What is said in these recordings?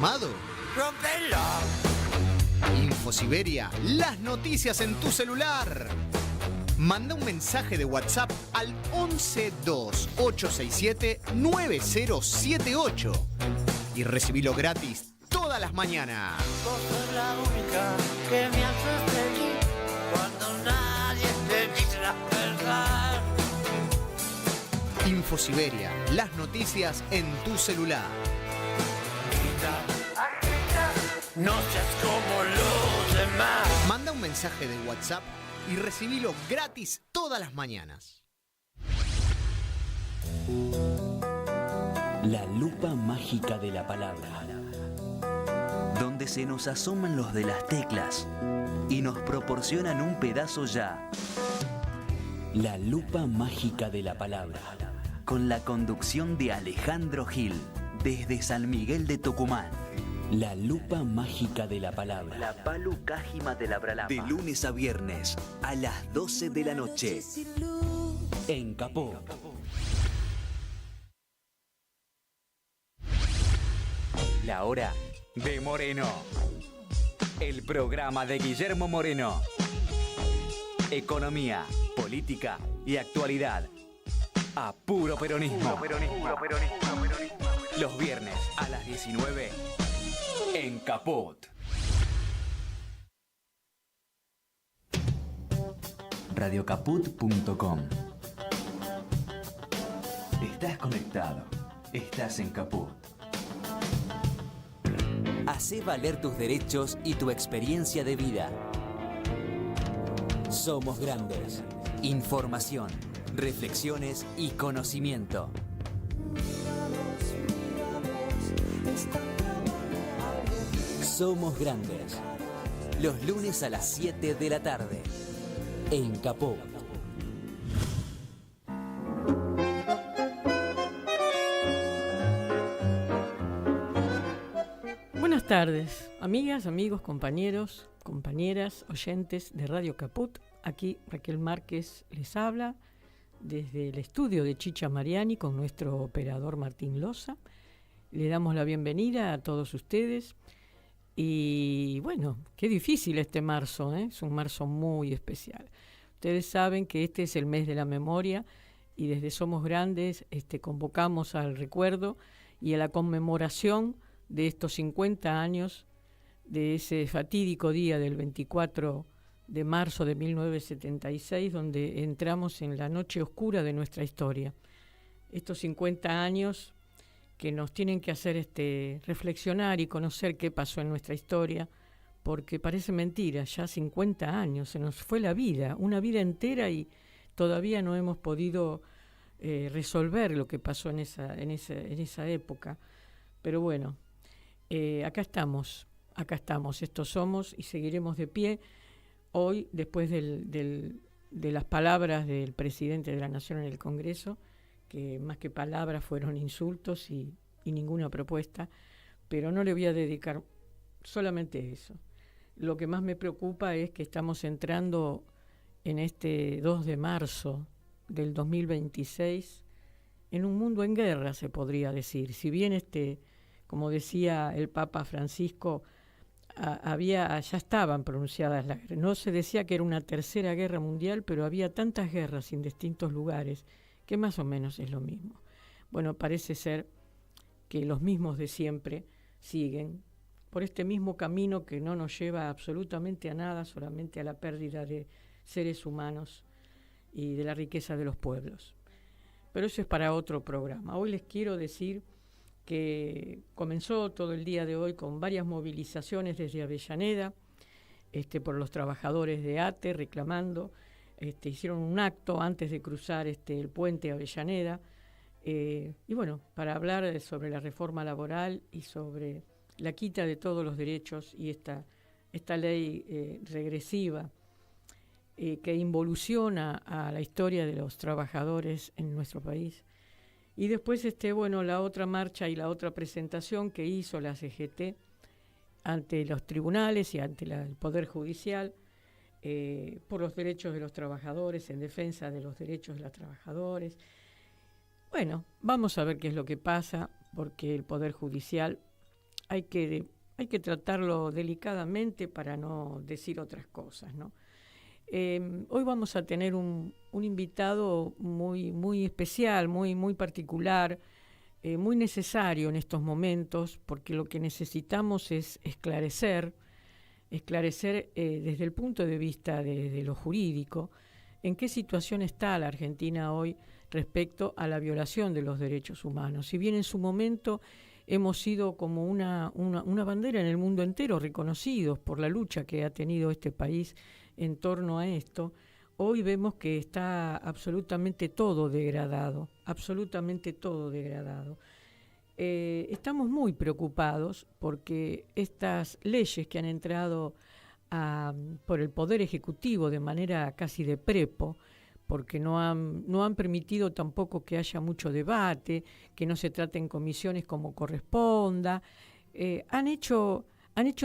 Mado. ¡Rompelo! InfoSiberia, las noticias en tu celular. Manda un mensaje de WhatsApp al 1128679078 y recibilo gratis todas las mañanas. Vos sos la única que me hace feliz cuando nadie te dice la verdad. InfoSiberia, las noticias en tu celular. No seas como los demás. Manda un mensaje de WhatsApp y recibilo gratis todas las mañanas. La lupa mágica de la palabra, donde se nos asoman los de las teclas y nos proporcionan un pedazo ya. La lupa mágica de la palabra, con la conducción de Alejandro Gil, desde San Miguel de Tucumán. La lupa mágica de la palabra. La palu cájima de la bralapa. De lunes a viernes, a las 12 de la noche. En Capó. La hora de Moreno. El programa de Guillermo Moreno. Economía, política y actualidad. A puro peronismo. Los viernes a las 19 en Capot. Radiocaput.com. Estás conectado. Estás en Caput. Hacé valer tus derechos y tu experiencia de vida. Somos grandes. Información, reflexiones y conocimiento. Somos grandes. Los lunes a las 7 de la tarde. En Capó. Buenas tardes, amigas, amigos, compañeros, compañeras, oyentes de Radio Caput. Aquí Raquel Márquez les habla desde el estudio de Chicha Mariani con nuestro operador Martín Loza. Le damos la bienvenida a todos ustedes. Y bueno, qué difícil este marzo, ¿eh? Es un marzo muy especial. Ustedes saben que este es el mes de la memoria y desde Somos Grandes convocamos al recuerdo y a la conmemoración de estos 50 años de ese fatídico día del 24 de marzo de 1976, donde entramos en la noche oscura de nuestra historia. Estos 50 años que nos tienen que hacer reflexionar y conocer qué pasó en nuestra historia, porque parece mentira, ya 50 años, se nos fue la vida, una vida entera y todavía no hemos podido resolver lo que pasó en esa época. Pero bueno, acá estamos, estos somos y seguiremos de pie. Hoy, después de las palabras del presidente de la Nación en el Congreso, que más que palabras fueron insultos y ninguna propuesta, pero no le voy a dedicar solamente eso. Lo que más me preocupa es que estamos entrando en este 2 de marzo del 2026 en un mundo en guerra, se podría decir. Si bien como decía el Papa Francisco, ya estaban pronunciadas las guerras. No se decía que era una tercera guerra mundial, pero había tantas guerras en distintos lugares que más o menos es lo mismo. Bueno, parece ser que los mismos de siempre siguen por este mismo camino que no nos lleva absolutamente a nada, solamente a la pérdida de seres humanos y de la riqueza de los pueblos. Pero eso es para otro programa. Hoy les quiero decir que comenzó todo el día de hoy con varias movilizaciones desde Avellaneda, por los trabajadores de ATE reclamando. Hicieron un acto antes de cruzar el puente Avellaneda, y bueno, para hablar sobre la reforma laboral y sobre la quita de todos los derechos y esta ley regresiva que involuciona a la historia de los trabajadores en nuestro país. Y después, la otra marcha y la otra presentación que hizo la CGT ante los tribunales y ante el Poder Judicial, por los derechos de los trabajadores, en defensa de los derechos de los trabajadores. Bueno, vamos a ver qué es lo que pasa, porque el Poder Judicial hay que tratarlo delicadamente para no decir otras cosas, ¿no? Hoy vamos a tener un invitado muy, muy especial, muy, muy particular, muy necesario en estos momentos, porque lo que necesitamos es esclarecer desde el punto de vista de lo jurídico, en qué situación está la Argentina hoy respecto a la violación de los derechos humanos. Si bien en su momento hemos sido como una bandera en el mundo entero, reconocidos por la lucha que ha tenido este país en torno a esto, hoy vemos que está absolutamente todo degradado, absolutamente todo degradado. Estamos muy preocupados porque estas leyes que han entrado por el Poder Ejecutivo de manera casi de prepo, porque no han permitido tampoco que haya mucho debate, que no se trate en comisiones como corresponda, han hecho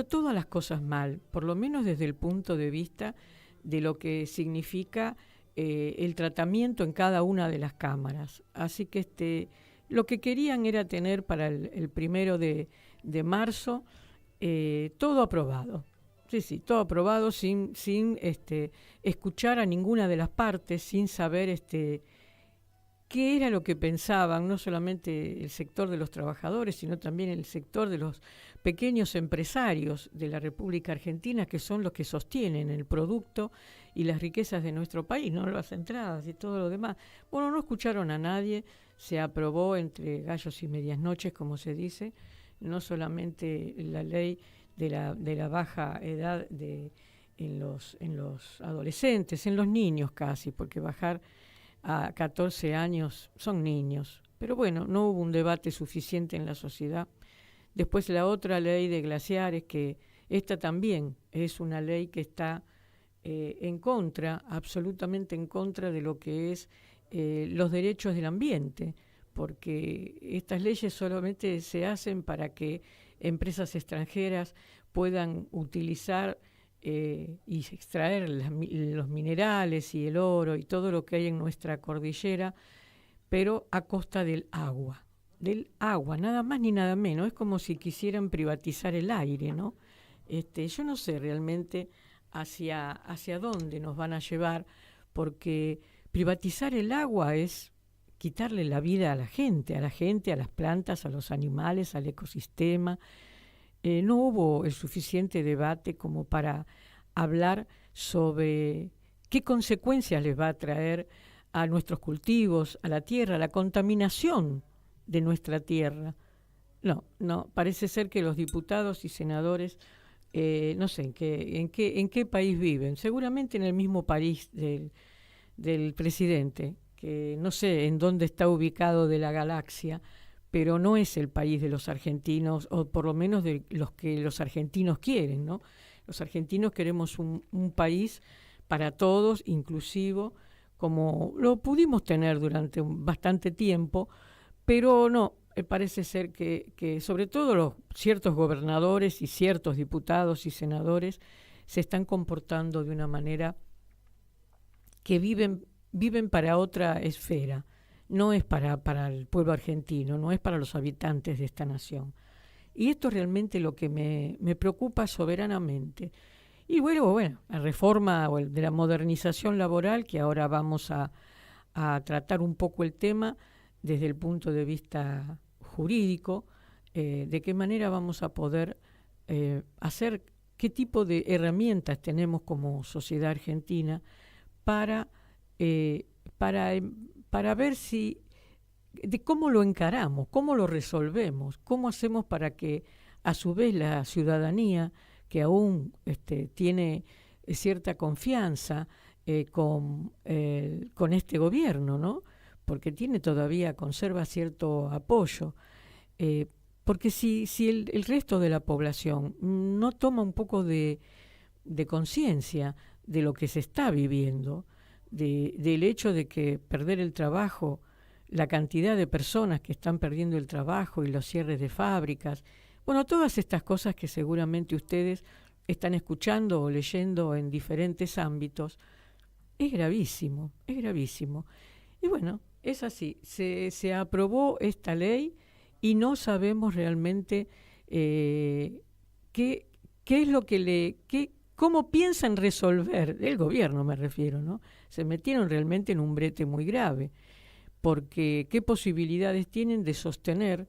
todas las cosas mal, por lo menos desde el punto de vista de lo que significa el tratamiento en cada una de las cámaras. Así que lo que querían era tener para el 1 de marzo todo aprobado. Sí, todo aprobado sin escuchar a ninguna de las partes, sin saber qué era lo que pensaban, no solamente el sector de los trabajadores, sino también el sector de los pequeños empresarios de la República Argentina, que son los que sostienen el producto y las riquezas de nuestro país, no las entradas y todo lo demás. Bueno, no escucharon a nadie, se aprobó entre gallos y medias noches, como se dice, no solamente la ley de la baja edad en los adolescentes, en los niños casi, porque bajar a 14 años son niños. Pero bueno, no hubo un debate suficiente en la sociedad. Después la otra ley de glaciares, que esta también es una ley que está en contra, absolutamente en contra de lo que es los derechos del ambiente, porque estas leyes solamente se hacen para que empresas extranjeras puedan utilizar y extraer los minerales y el oro y todo lo que hay en nuestra cordillera, pero a costa del agua, nada más ni nada menos. Es como si quisieran privatizar el aire, ¿no? Yo no sé realmente hacia dónde nos van a llevar, porque privatizar el agua es quitarle la vida a la gente, a las plantas, a los animales, al ecosistema. No hubo el suficiente debate como para hablar sobre qué consecuencias les va a traer a nuestros cultivos, a la tierra, la contaminación de nuestra tierra. No, parece ser que los diputados y senadores, no sé en qué país viven, seguramente en el mismo país del presidente, que no sé en dónde está ubicado de la galaxia, pero no es el país de los argentinos, o por lo menos de los que los argentinos quieren, ¿no? Los argentinos queremos un país para todos, inclusivo, como lo pudimos tener durante bastante tiempo, pero no, parece ser que sobre todo ciertos gobernadores y ciertos diputados y senadores se están comportando de una manera que viven para otra esfera. No es para el pueblo argentino, no es para los habitantes de esta nación. Y esto es realmente lo que me preocupa soberanamente. Y bueno, la reforma de la modernización laboral, que ahora vamos a tratar un poco el tema desde el punto de vista jurídico, de qué manera vamos a poder hacer, qué tipo de herramientas tenemos como sociedad argentina para ver de cómo lo encaramos, cómo lo resolvemos, cómo hacemos para que a su vez la ciudadanía, que aún tiene cierta confianza con este gobierno, ¿no? Porque conserva cierto apoyo, porque si el resto de la población no toma un poco de conciencia de lo que se está viviendo, del hecho de que perder el trabajo, la cantidad de personas que están perdiendo el trabajo y los cierres de fábricas, todas estas cosas que seguramente ustedes están escuchando o leyendo en diferentes ámbitos, es gravísimo, es gravísimo. Y es así, se aprobó esta ley y no sabemos realmente ¿qué es lo que cómo piensan resolver, el gobierno me refiero, ¿no? Se metieron realmente en un brete muy grave, porque qué posibilidades tienen de sostener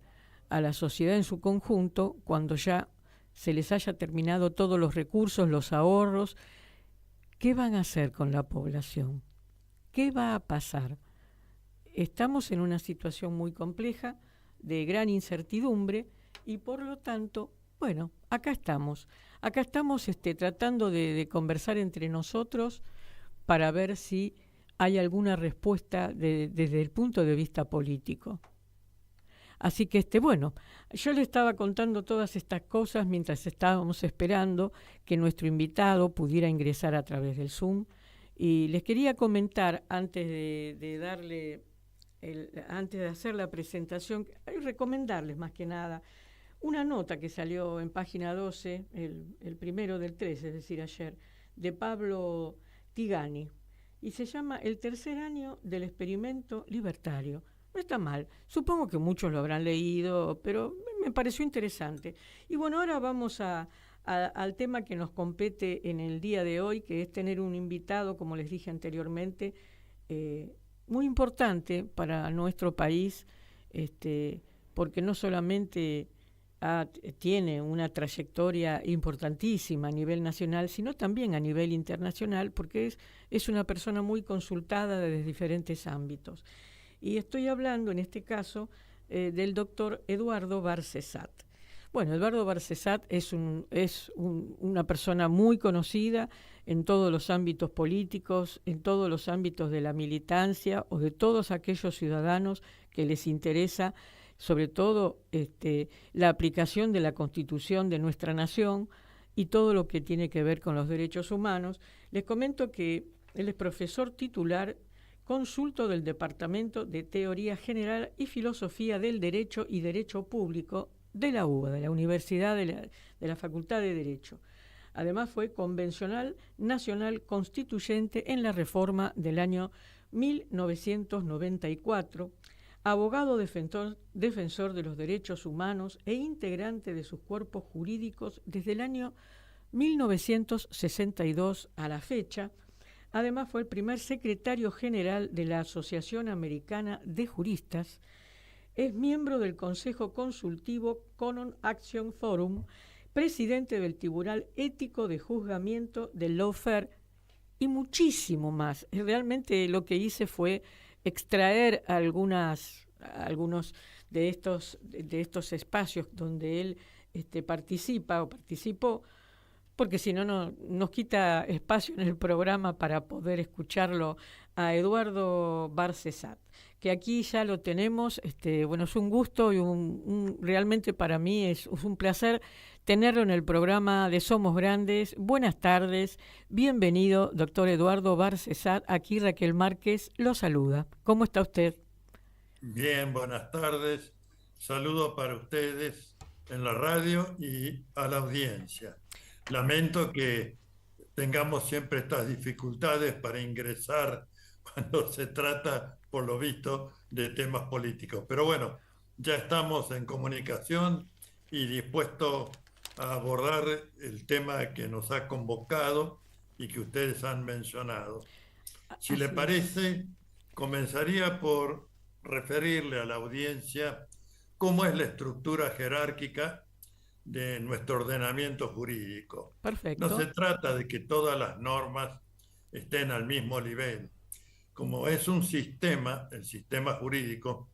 a la sociedad en su conjunto cuando ya se les haya terminado todos los recursos, los ahorros. ¿Qué van a hacer con la población? ¿Qué va a pasar? Estamos en una situación muy compleja, de gran incertidumbre, y por lo tanto, bueno, acá estamos tratando de conversar entre nosotros para ver si hay alguna respuesta desde el punto de vista político. Así que bueno, yo le estaba contando todas estas cosas mientras estábamos esperando que nuestro invitado pudiera ingresar a través del Zoom, y les quería comentar antes antes de hacer la presentación, recomendarles más que nada una nota que salió en página 12, el 1/3, es decir, ayer, de Pablo Tigani, y se llama El tercer año del experimento libertario. No está mal, supongo que muchos lo habrán leído, pero me pareció interesante. Y bueno, ahora vamos al tema que nos compete en el día de hoy, que es tener un invitado, como les dije anteriormente, muy importante para nuestro país, porque no solamente tiene una trayectoria importantísima a nivel nacional, sino también a nivel internacional, porque es una persona muy consultada desde diferentes ámbitos. Y estoy hablando, en este caso, del doctor Eduardo Barcesat. Bueno, Eduardo Barcesat es una persona muy conocida en todos los ámbitos políticos, en todos los ámbitos de la militancia o de todos aquellos ciudadanos que les interesa, sobre todo la aplicación de la Constitución de nuestra nación y todo lo que tiene que ver con los derechos humanos. Les comento que él es profesor titular consulto del Departamento de Teoría General y Filosofía del Derecho y Derecho Público de la UBA, de la Universidad de la Facultad de Derecho. Además fue convencional nacional constituyente en la reforma del año 1994, abogado defensor de los derechos humanos e integrante de sus cuerpos jurídicos desde el año 1962 a la fecha. Además fue el primer secretario general de la Asociación Americana de Juristas. Es miembro del Consejo Consultivo Common Action Forum, presidente del Tribunal Ético de Juzgamiento del Lawfare y muchísimo más. Realmente lo que hice fue extraer algunos de estos espacios donde él participa o participó, porque si no nos quita espacio en el programa para poder escucharlo a Eduardo Barcesat, que aquí ya lo tenemos. Bueno, es un gusto y realmente para mí es un placer tenerlo en el programa de Somos Grandes. Buenas tardes, bienvenido, doctor Eduardo Barcesat. Aquí Raquel Márquez lo saluda. ¿Cómo está usted? Bien, buenas tardes. Saludo para ustedes en la radio y a la audiencia. Lamento que tengamos siempre estas dificultades para ingresar cuando se trata, por lo visto, de temas políticos. Pero bueno, ya estamos en comunicación y dispuestos a abordar el tema que nos ha convocado y que ustedes han mencionado. Si le parece, comenzaría por referirle a la audiencia cómo es la estructura jerárquica de nuestro ordenamiento jurídico. Perfecto. No se trata de que todas las normas estén al mismo nivel. Como es un sistema, el sistema jurídico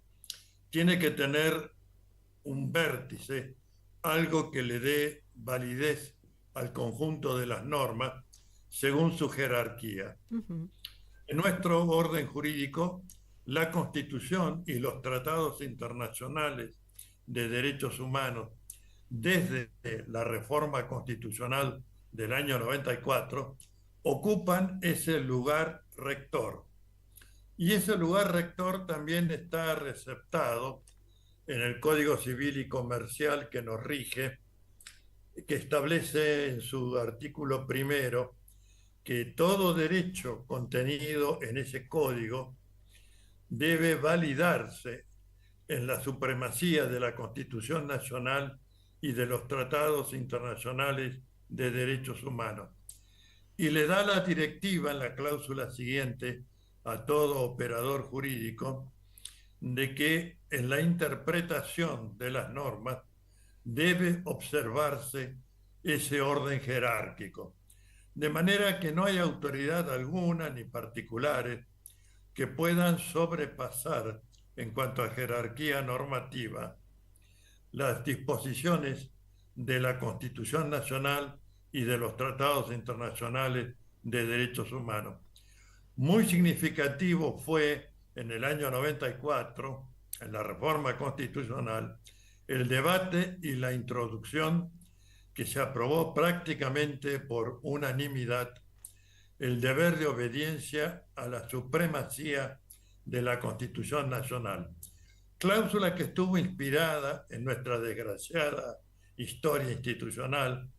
tiene que tener un vértice, algo que le dé validez al conjunto de las normas según su jerarquía. Uh-huh. En nuestro orden jurídico, la Constitución y los tratados internacionales de derechos humanos desde la reforma constitucional del año 94 ocupan ese lugar rector. Y ese lugar rector también está receptado en el Código Civil y Comercial que nos rige, que establece en su artículo primero que todo derecho contenido en ese código debe validarse en la supremacía de la Constitución Nacional y de los tratados internacionales de derechos humanos. Y le da la directiva en la cláusula siguiente a todo operador jurídico de que en la interpretación de las normas debe observarse ese orden jerárquico, de manera que no hay autoridad alguna ni particulares que puedan sobrepasar en cuanto a jerarquía normativa las disposiciones de la Constitución Nacional y de los tratados internacionales de derechos humanos. Muy significativo fue en el año 94, en la reforma constitucional, el debate y la introducción que se aprobó prácticamente por unanimidad, el deber de obediencia a la supremacía de la Constitución Nacional. Cláusula que estuvo inspirada en nuestra desgraciada historia institucional,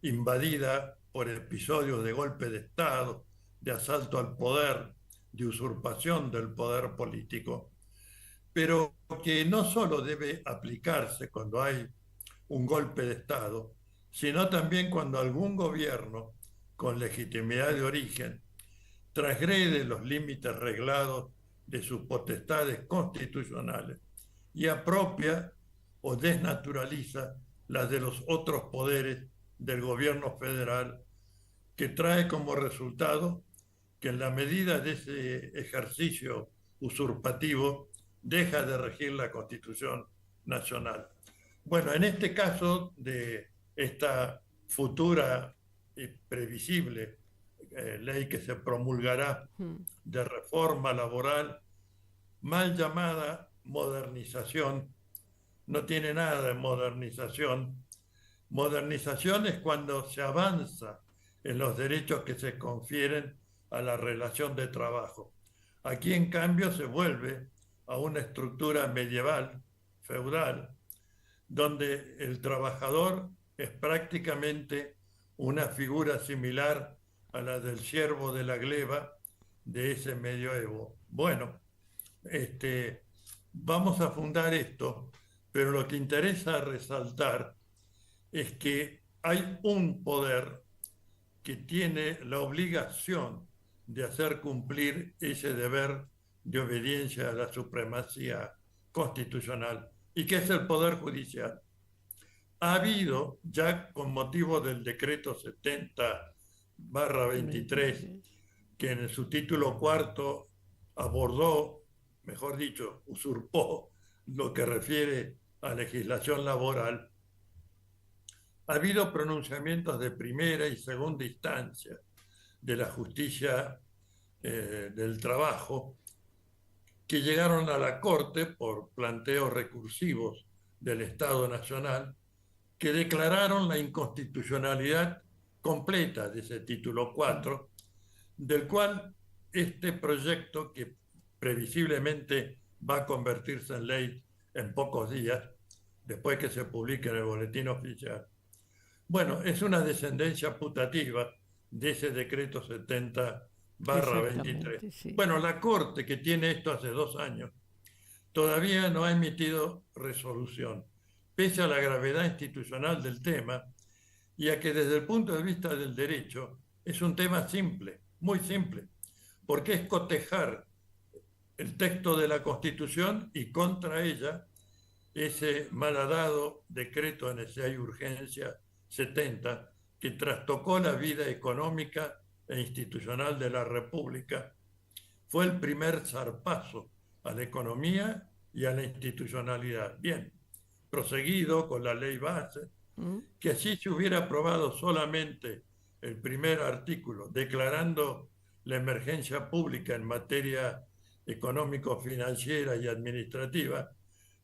invadida por episodios de golpe de Estado, de asalto al poder, de usurpación del poder político, pero que no solo debe aplicarse cuando hay un golpe de Estado, sino también cuando algún gobierno con legitimidad de origen transgrede los límites reglados de sus potestades constitucionales y apropia o desnaturaliza las de los otros poderes del gobierno federal, que trae como resultado que en la medida de ese ejercicio usurpativo deja de regir la Constitución Nacional. Bueno, en este caso de esta futura y previsible ley que se promulgará de reforma laboral, mal llamada modernización, no tiene nada de modernización. Modernización es cuando se avanza en los derechos que se confieren a la relación de trabajo. Aquí, en cambio, se vuelve a una estructura medieval, feudal, donde el trabajador es prácticamente una figura similar a la del siervo de la gleba de ese medioevo. Bueno, vamos a fundar esto, pero lo que interesa resaltar es que hay un poder que tiene la obligación de hacer cumplir ese deber de obediencia a la supremacía constitucional, y que es el Poder Judicial. Ha habido, ya con motivo del decreto 70/23, que en su título cuarto abordó, mejor dicho, usurpó lo que refiere a legislación laboral, ha habido pronunciamientos de primera y segunda instancia de la justicia del trabajo que llegaron a la Corte por planteos recursivos del Estado Nacional, que declararon la inconstitucionalidad completa de ese título 4, del cual este proyecto, que previsiblemente va a convertirse en ley en pocos días, después que se publique en el Boletín Oficial, bueno, es una descendencia putativa de ese decreto 70/23. Sí. Bueno, la Corte, que tiene esto hace 2 años, todavía no ha emitido resolución, pese a la gravedad institucional del tema y a que desde el punto de vista del derecho es un tema simple, muy simple, porque es cotejar el texto de la Constitución y contra ella ese malhadado decreto de necesidad y urgencia 70, que trastocó la vida económica e institucional de la República. Fue el primer zarpazo a la economía y a la institucionalidad. Bien, proseguido con la ley base, que así se hubiera aprobado solamente el primer artículo, declarando la emergencia pública en materia económico-financiera y administrativa,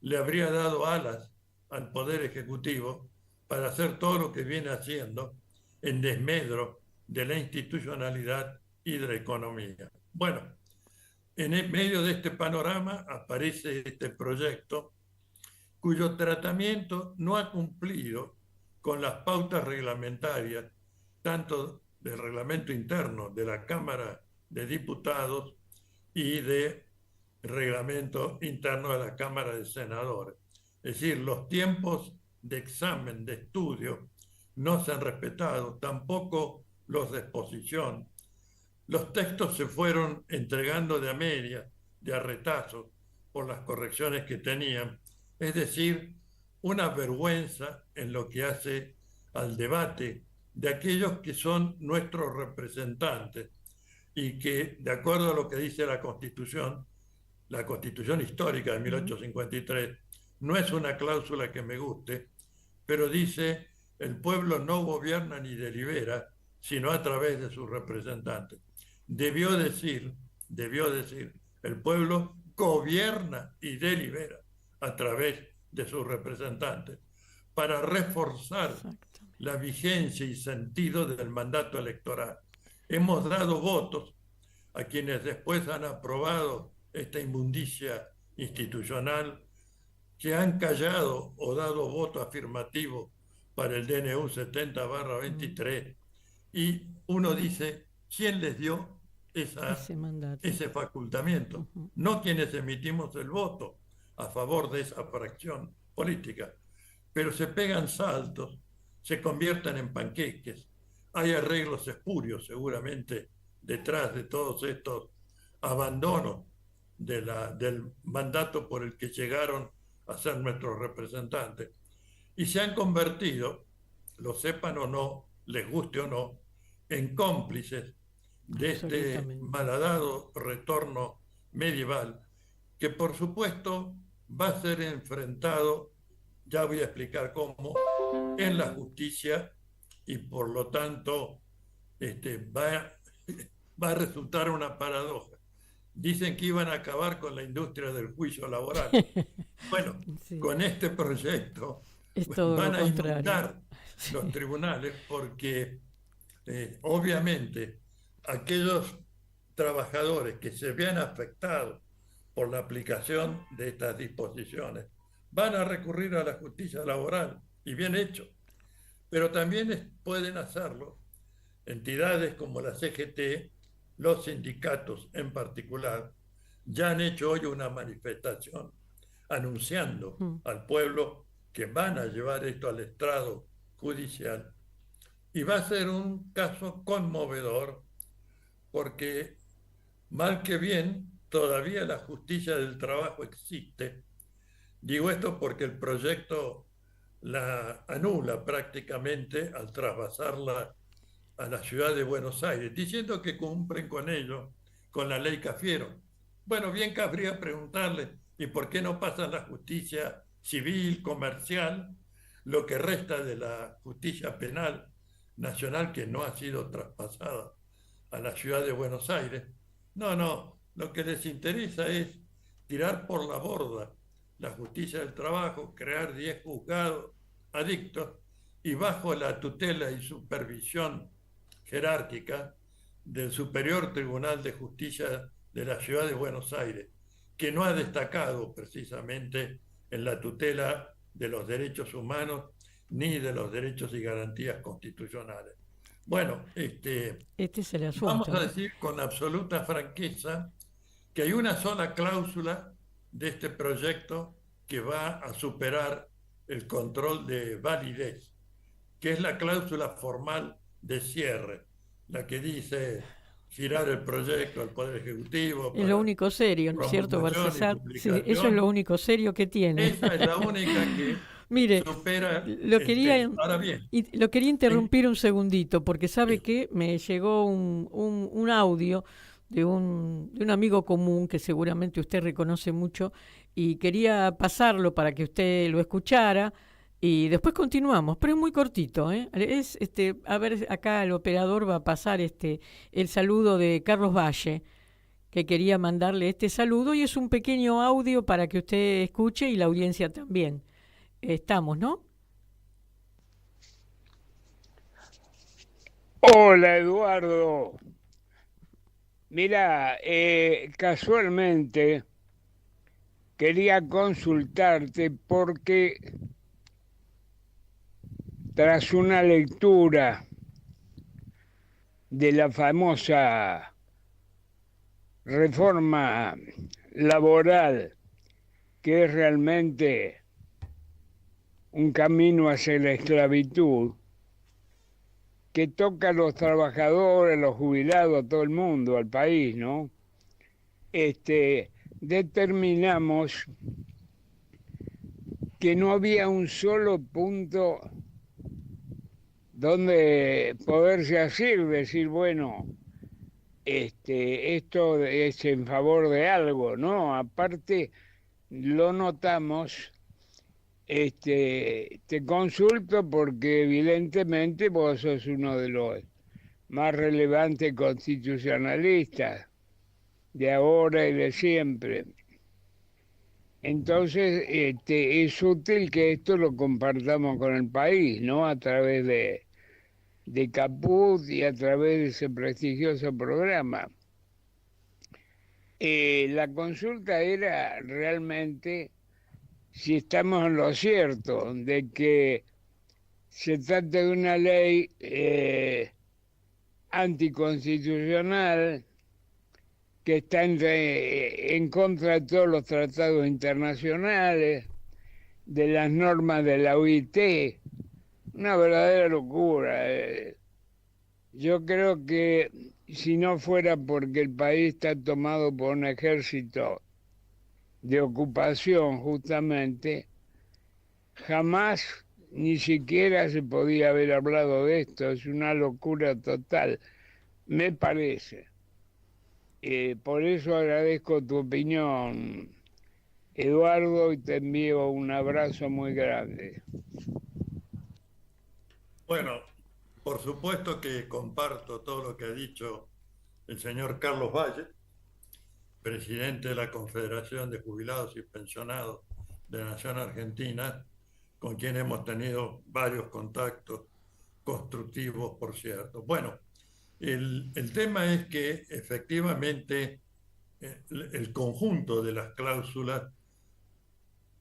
le habría dado alas al Poder Ejecutivo para hacer todo lo que viene haciendo en desmedro de la institucionalidad y de la economía. Bueno, en el medio de este panorama aparece este proyecto cuyo tratamiento no ha cumplido con las pautas reglamentarias, tanto del reglamento interno de la Cámara de Diputados y del reglamento interno de la Cámara de Senadores. Es decir, los tiempos de examen, de estudio, no se han respetado, tampoco los de exposición. Los textos se fueron entregando de a media, de a retazos, por las correcciones que tenían. Es decir, una vergüenza en lo que hace al debate de aquellos que son nuestros representantes y que, de acuerdo a lo que dice la Constitución histórica de 1853, no es una cláusula que me guste, pero dice: el pueblo no gobierna ni delibera, sino a través de sus representantes. Debió decir, el pueblo gobierna y delibera a través de sus representantes, para reforzar la vigencia y sentido del mandato electoral. Hemos dado votos a quienes después han aprobado esta inmundicia institucional, que han callado o dado voto afirmativo para el DNU 70/23, y uno dice: ¿quién les dio ese facultamiento? No quienes emitimos el voto a favor de esa fracción política, pero se pegan saltos, se convierten en panqueques. Hay arreglos espurios seguramente detrás de todos estos abandonos del mandato por el que llegaron a ser nuestros representantes, y se han convertido, lo sepan o no, les guste o no, en cómplices de este malhadado retorno medieval, que por supuesto va a ser enfrentado, ya voy a explicar cómo, en la justicia, y por lo tanto va a resultar una paradoja. Dicen que iban a acabar con la industria del juicio laboral. Bueno, sí, con este proyecto van a inundar los tribunales, porque obviamente aquellos trabajadores que se vean afectados por la aplicación de estas disposiciones van a recurrir a la justicia laboral, y bien hecho. Pero también pueden hacerlo entidades como la CGT, los sindicatos en particular. Ya han hecho hoy una manifestación anunciando al pueblo que van a llevar esto al estrado judicial, y va a ser un caso conmovedor, porque mal que bien todavía la justicia del trabajo existe. Digo esto porque el proyecto la anula prácticamente al trasvasarla a la ciudad de Buenos Aires, diciendo que cumplen con ello, con la ley Cafiero. Bueno, bien cabría preguntarle: ¿y por qué no pasa la justicia civil, comercial, lo que resta de la justicia penal nacional, que no ha sido traspasada a la ciudad de Buenos Aires? No, lo que les interesa es tirar por la borda la justicia del trabajo, crear 10 juzgados adictos, y bajo la tutela y supervisión jerárquica del Superior Tribunal de Justicia de la Ciudad de Buenos Aires, que no ha destacado precisamente en la tutela de los derechos humanos ni de los derechos y garantías constitucionales. Bueno, este es el asunto. Vamos a decir con absoluta franqueza que hay una sola cláusula de este proyecto que va a superar el control de validez, que es la cláusula formal de cierre, la que dice girar el proyecto al Poder Ejecutivo. Es lo único serio, ¿no es cierto, Barcesar? Sí, eso es lo único serio que tiene. Esa es la única que mire, supera. Ahora bien, lo quería interrumpir un segundito, porque sabe que me llegó un audio de un amigo común que seguramente usted reconoce mucho, y quería pasarlo para que usted lo escuchara. Y después continuamos, pero es muy cortito, ¿eh? A ver, acá el operador va a pasar el saludo de Carlos Valle, que quería mandarle este saludo, y es un pequeño audio para que usted escuche y la audiencia también. Estamos, ¿no? Hola, Eduardo. Mira, casualmente quería consultarte porque tras una lectura de la famosa reforma laboral, que es realmente un camino hacia la esclavitud que toca a los trabajadores, a los jubilados, a todo el mundo, al país, ¿no? Determinamos que no había un solo punto donde poderse asir, decir, bueno, esto es en favor de algo, ¿no? Aparte, lo notamos, te consulto porque evidentemente vos sos uno de los más relevantes constitucionalistas de ahora y de siempre. Entonces, es útil que esto lo compartamos con el país, ¿no? A través de Caput y a través de ese prestigioso programa. La consulta era realmente si estamos en lo cierto, de que se trata de una ley anticonstitucional que está en contra de todos los tratados internacionales, de las normas de la OIT, una verdadera locura. Yo creo que si no fuera porque el país está tomado por un ejército de ocupación justamente, jamás ni siquiera se podía haber hablado de esto. Es una locura total, me parece. Por eso agradezco tu opinión, Eduardo, y te envío un abrazo muy grande. Bueno, por supuesto que comparto todo lo que ha dicho el señor Carlos Valle, presidente de la Confederación de Jubilados y Pensionados de la Nación Argentina, con quien hemos tenido varios contactos constructivos, por cierto. Bueno, el tema es que efectivamente el conjunto de las cláusulas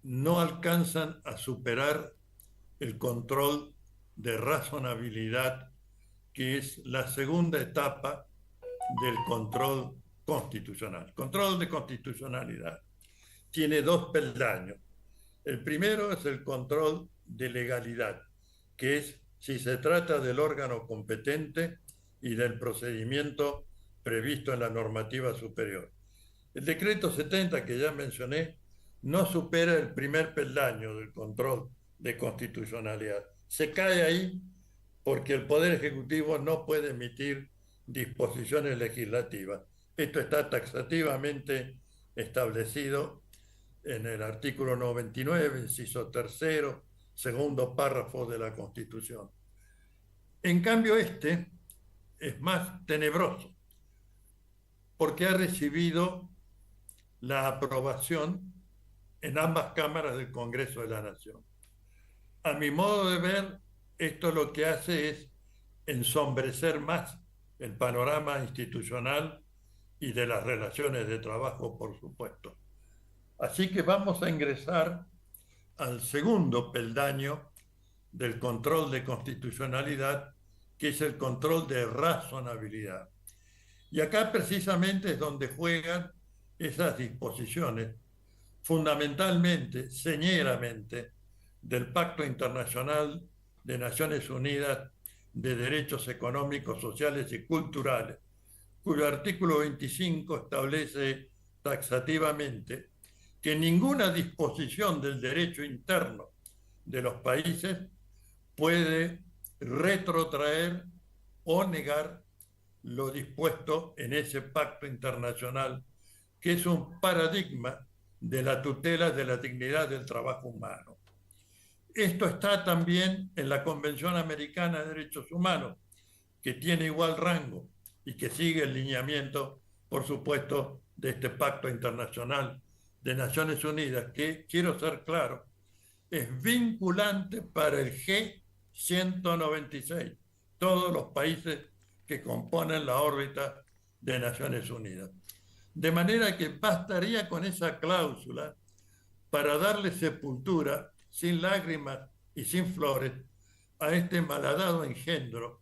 no alcanzan a superar el control de razonabilidad, que es la segunda etapa del control constitucional. Control de constitucionalidad tiene dos peldaños. El primero es el control de legalidad, que es si se trata del órgano competente y del procedimiento previsto en la normativa superior. El decreto 70 que ya mencioné no supera el primer peldaño del control de constitucionalidad. Se cae ahí porque el Poder Ejecutivo no puede emitir disposiciones legislativas. Esto está taxativamente establecido en el artículo 99, inciso tercero, segundo párrafo de la Constitución. En cambio, este es más tenebroso porque ha recibido la aprobación en ambas cámaras del Congreso de la Nación. A mi modo de ver, esto lo que hace es ensombrecer más el panorama institucional y de las relaciones de trabajo, por supuesto. Así que vamos a ingresar al segundo peldaño del control de constitucionalidad, que es el control de razonabilidad. Y acá precisamente es donde juegan esas disposiciones, fundamentalmente, señeramente, del Pacto Internacional de Naciones Unidas de Derechos Económicos, Sociales y Culturales, cuyo artículo 25 establece taxativamente que ninguna disposición del derecho interno de los países puede retrotraer o negar lo dispuesto en ese pacto internacional, que es un paradigma de la tutela de la dignidad del trabajo humano. Esto está también en la Convención Americana de Derechos Humanos, que tiene igual rango y que sigue el lineamiento, por supuesto, de este Pacto Internacional de Naciones Unidas, que, quiero ser claro, es vinculante para el G196, todos los países que componen la órbita de Naciones Unidas. De manera que bastaría con esa cláusula para darle sepultura, sin lágrimas y sin flores, a este malhadado engendro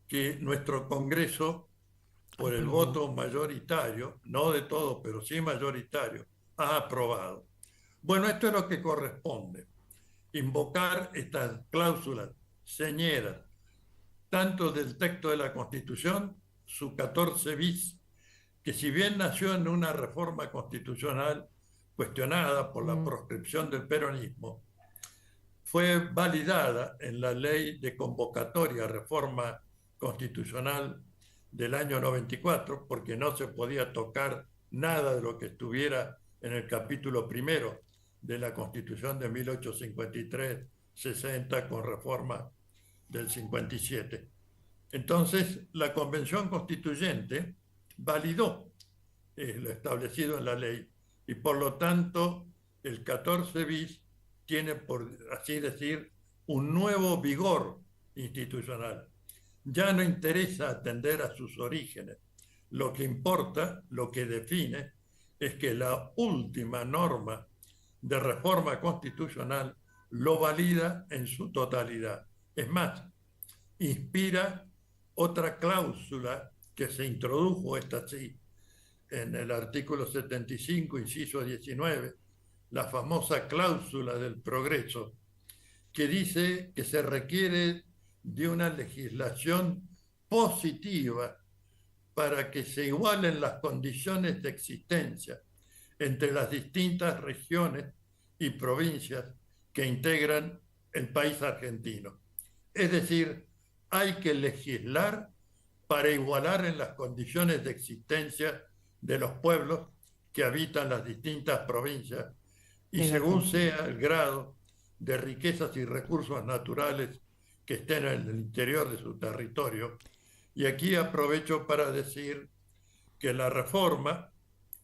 que nuestro Congreso, por el voto mayoritario, no de todo, pero sí mayoritario, ha aprobado. Bueno, esto es lo que corresponde. invocar estas cláusulas señeras, tanto del texto de la Constitución, su 14 bis, que si bien nació en una reforma constitucional cuestionada por la proscripción del peronismo, fue validada en la ley de convocatoria reforma constitucional del año 94, porque no se podía tocar nada de lo que estuviera en el capítulo primero de la Constitución de 1853-60 con reforma del 57. Entonces, la Convención Constituyente validó lo establecido en la ley y por lo tanto el 14 bis tiene, por así decir, un nuevo vigor institucional. Ya no interesa atender a sus orígenes. Lo que importa, lo que define, es que la última norma de reforma constitucional lo valida en su totalidad. Es más, inspira otra cláusula que se introdujo, esta sí, en el artículo 75, inciso 19, la famosa cláusula del progreso, que dice que se requiere de una legislación positiva para que se igualen las condiciones de existencia entre las distintas regiones y provincias que integran el país argentino. Es decir, hay que legislar para igualar en las condiciones de existencia de los pueblos que habitan las distintas provincias y según sea el grado de riquezas y recursos naturales que estén en el interior de su territorio. Y aquí aprovecho para decir que la reforma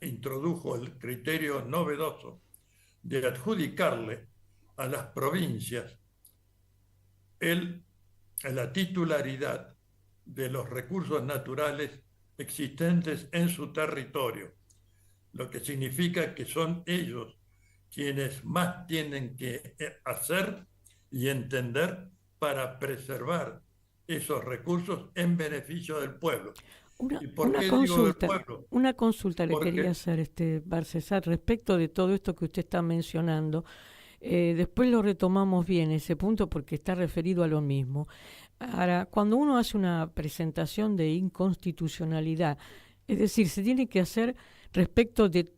introdujo el criterio novedoso de adjudicarle a las provincias la titularidad de los recursos naturales existentes en su territorio, lo que significa que son ellos quienes más tienen que hacer y entender para preservar esos recursos en beneficio del pueblo. Una consulta le quería hacer, Barcesar, respecto de todo esto que usted está mencionando. Después lo retomamos bien ese punto porque está referido a lo mismo. Ahora, cuando uno hace una presentación de inconstitucionalidad, es decir, se tiene que hacer respecto de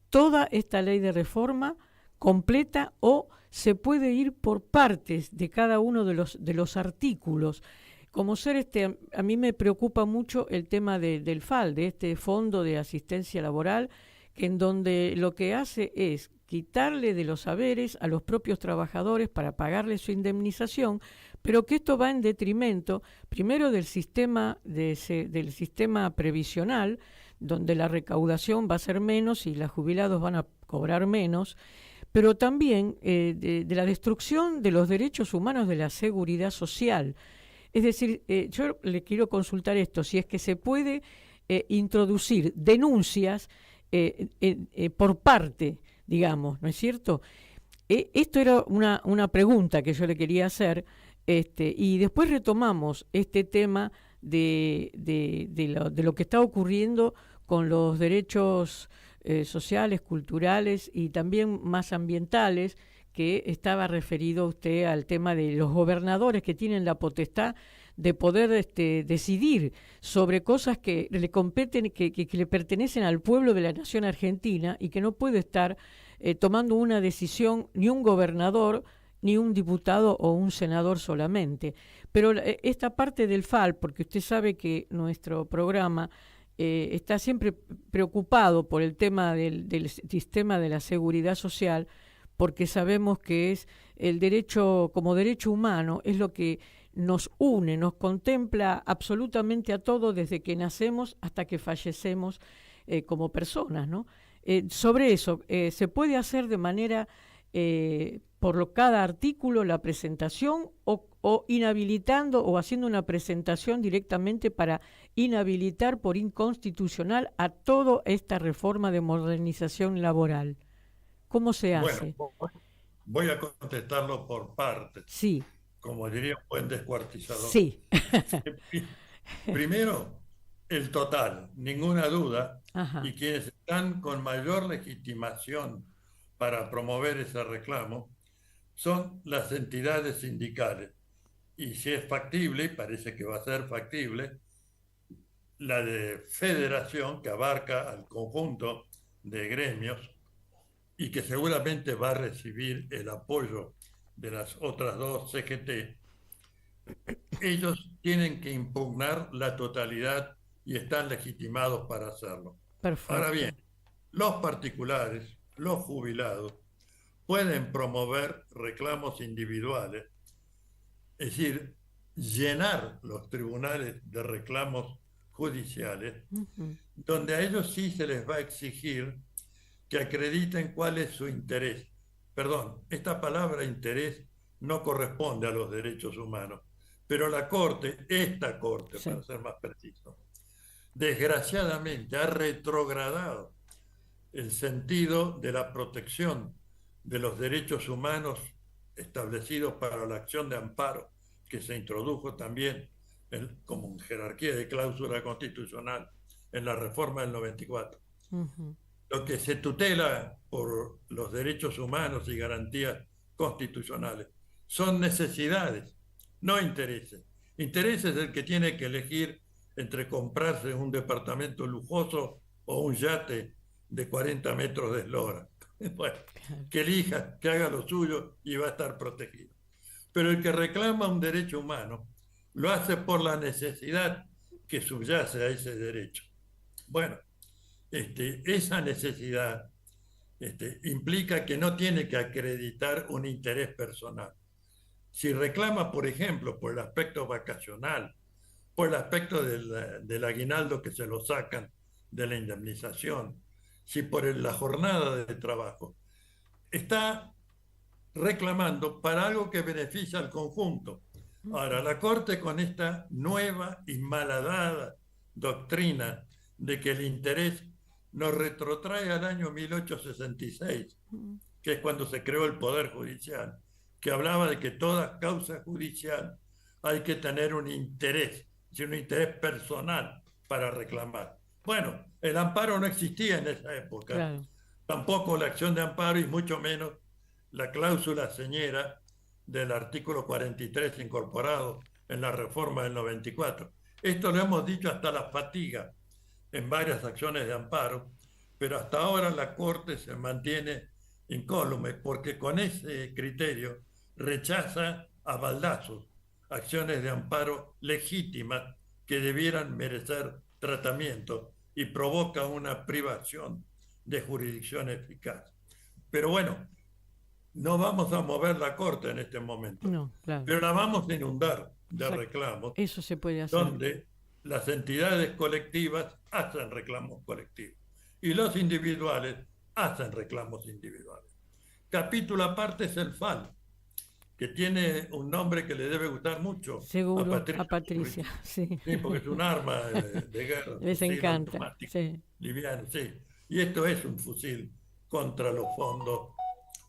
toda esta ley de reforma completa o se puede ir por partes de cada uno de los artículos. Como ser a mí me preocupa mucho el tema del FAL, de este Fondo de Asistencia Laboral, que en donde lo que hace es quitarle de los haberes a los propios trabajadores para pagarle su indemnización, pero que esto va en detrimento, primero del sistema previsional, donde la recaudación va a ser menos y los jubilados van a cobrar menos, pero también de la destrucción de los derechos humanos de la seguridad social. Es decir, yo le quiero consultar esto, si es que se puede introducir denuncias por parte, digamos, ¿no es cierto? Esto era una pregunta que yo le quería hacer, y después retomamos este tema de lo que está ocurriendo con los derechos sociales, culturales y también más ambientales, que estaba referido usted al tema de los gobernadores que tienen la potestad de poder decidir sobre cosas que le competen, que le pertenecen al pueblo de la nación argentina y que no puede estar tomando una decisión ni un gobernador, ni un diputado o un senador solamente. Pero esta parte del FAL, porque usted sabe que nuestro programa está siempre preocupado por el tema del sistema de la seguridad social, porque sabemos que es el derecho, como derecho humano, es lo que nos une, nos contempla absolutamente a todos desde que nacemos hasta que fallecemos como personas, ¿no? Sobre eso, ¿se puede hacer de manera, por cada artículo, la presentación o inhabilitando o haciendo una presentación directamente para inhabilitar por inconstitucional a toda esta reforma de modernización laboral? ¿Cómo se hace? Bueno, voy a contestarlo por partes. Sí. Como diría un buen descuartizador. Sí. Primero, el total, ninguna duda. Ajá. Y quienes están con mayor legitimación para promover ese reclamo son las entidades sindicales. Y si es factible, y parece que va a ser factible, la de federación, que abarca al conjunto de gremios y que seguramente va a recibir el apoyo de las otras dos CGT, ellos tienen que impugnar la totalidad y están legitimados para hacerlo. Perfecto. Ahora bien, los particulares, los jubilados, pueden promover reclamos individuales, es decir, llenar los tribunales de reclamos judiciales, donde a ellos sí se les va a exigir que acrediten cuál es su interés. Perdón, esta palabra interés no corresponde a los derechos humanos, pero la Corte, esta Corte, Sí. para ser más preciso, desgraciadamente ha retrogradado el sentido de la protección de los derechos humanos establecidos para la acción de amparo, que se introdujo también como jerarquía de cláusula constitucional en la reforma del 94. Lo que se tutela por los derechos humanos y garantías constitucionales son necesidades, no intereses. Intereses es el que tiene que elegir entre comprarse un departamento lujoso o un yate de 40 metros de eslora. Bueno, que elija, que haga lo suyo y va a estar protegido. Pero el que reclama un derecho humano lo hace por la necesidad que subyace a ese derecho. Bueno, esa necesidad implica que no tiene que acreditar un interés personal. Si reclama, por ejemplo, por el aspecto vacacional, por el aspecto del aguinaldo que se lo sacan de la indemnización, si por la jornada de trabajo, está reclamando para algo que beneficia al conjunto. Ahora, la Corte, con esta nueva y malhadada doctrina de que el interés nos retrotrae al año 1866, que es cuando se creó el Poder Judicial, que hablaba de que toda causa judicial hay que tener un interés personal para reclamar. Bueno, el amparo no existía en esa época, claro. Tampoco la acción de amparo y mucho menos la cláusula señera del artículo 43 incorporado en la reforma del 94. Esto lo hemos dicho hasta la fatiga en varias acciones de amparo, pero hasta ahora la Corte se mantiene incólume porque con ese criterio rechaza a baldazos acciones de amparo legítimas que debieran merecer tratamiento y provoca una privación de jurisdicción eficaz. Pero bueno, no vamos a mover la Corte en este momento, no, claro. Pero la vamos a inundar de reclamos. Eso se puede hacer. Donde las entidades colectivas hacen reclamos colectivos y los individuales hacen reclamos individuales. Capítulo aparte es el FAL, que tiene un nombre que le debe gustar mucho. Seguro, a Patricia. Sí. Sí, porque es un arma de guerra. Les encanta. Sí. Liviano, sí. Y esto es un fusil contra los fondos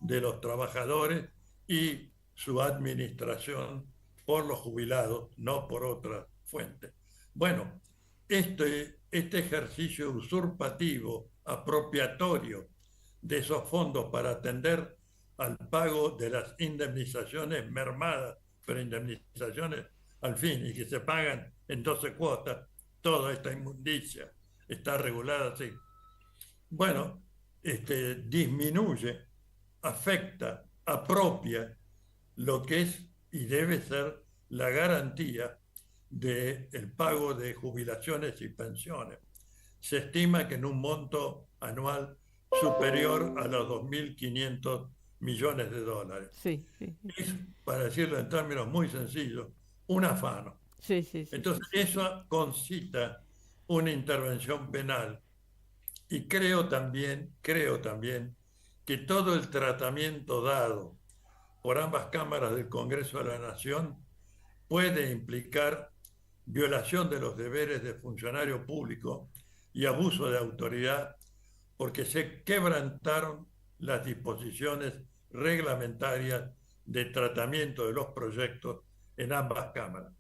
de los trabajadores y su administración por los jubilados, no por otra fuente. Bueno, este ejercicio usurpativo, apropiatorio de esos fondos para atender al pago de las indemnizaciones mermadas, pero indemnizaciones al fin, y que se pagan en 12 cuotas, toda esta inmundicia está regulada así. Bueno, disminuye, afecta, apropia lo que es y debe ser la garantía del pago de jubilaciones y pensiones. Se estima que en un monto anual superior a los 2.500 millones de dólares. Sí. Es, para decirlo en términos muy sencillos, un afano. Sí. Entonces, eso concita una intervención penal. Y creo también que todo el tratamiento dado por ambas cámaras del Congreso de la Nación puede implicar violación de los deberes de funcionario público y abuso de autoridad, porque se quebrantaron las disposiciones reglamentarias de tratamiento de los proyectos en ambas cámaras.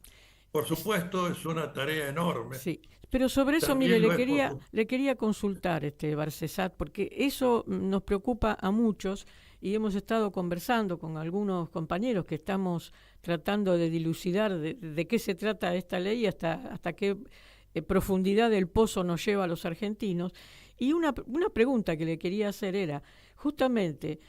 Por supuesto, es una tarea enorme. Sí, pero sobre eso, También mire, le quería consultar, Barcesat, porque eso nos preocupa a muchos y hemos estado conversando con algunos compañeros que estamos tratando de dilucidar de qué se trata esta ley, hasta qué profundidad del pozo nos lleva a los argentinos. Y una pregunta que le quería hacer era, justamente,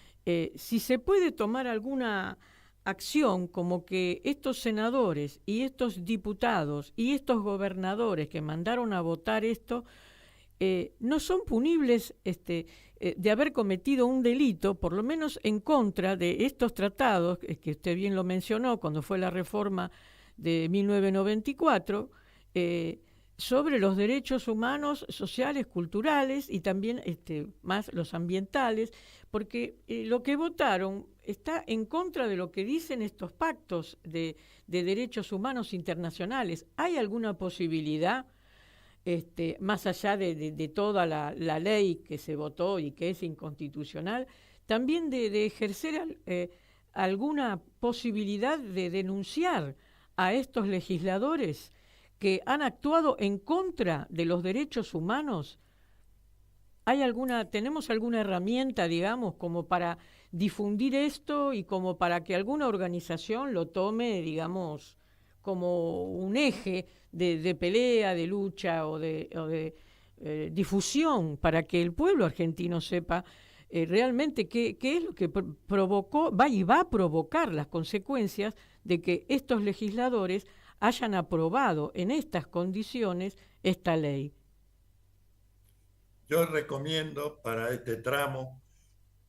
si se puede tomar alguna acción como que estos senadores y estos diputados y estos gobernadores que mandaron a votar esto no son punibles de haber cometido un delito, por lo menos en contra de estos tratados, que usted bien lo mencionó cuando fue la reforma de 1994, sobre los derechos humanos, sociales, culturales y también más los ambientales, porque lo que votaron está en contra de lo que dicen estos pactos de derechos humanos internacionales. ¿Hay alguna posibilidad, más allá de toda la ley que se votó y que es inconstitucional, también de ejercer alguna posibilidad de denunciar a estos legisladores que han actuado en contra de los derechos humanos? ¿Tenemos alguna herramienta, digamos, como para difundir esto y como para que alguna organización lo tome, digamos, como un eje de pelea, de lucha o de difusión, para que el pueblo argentino sepa realmente qué es lo que provocó, va a provocar las consecuencias de que estos legisladores hayan aprobado en estas condiciones esta ley? Yo recomiendo para este tramo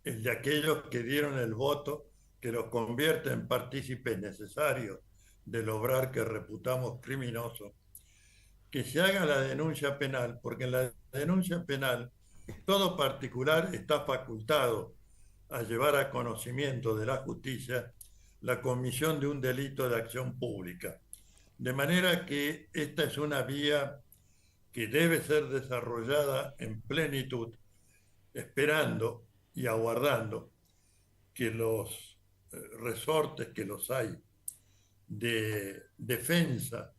el de aquellos que dieron el voto, que los convierte en partícipes necesarios del obrar que reputamos criminoso, que se haga la denuncia penal, porque en la denuncia penal todo particular está facultado a llevar a conocimiento de la justicia la comisión de un delito de acción pública. De manera que esta es una vía que debe ser desarrollada en plenitud, esperando y aguardando que los resortes que los hay de defensa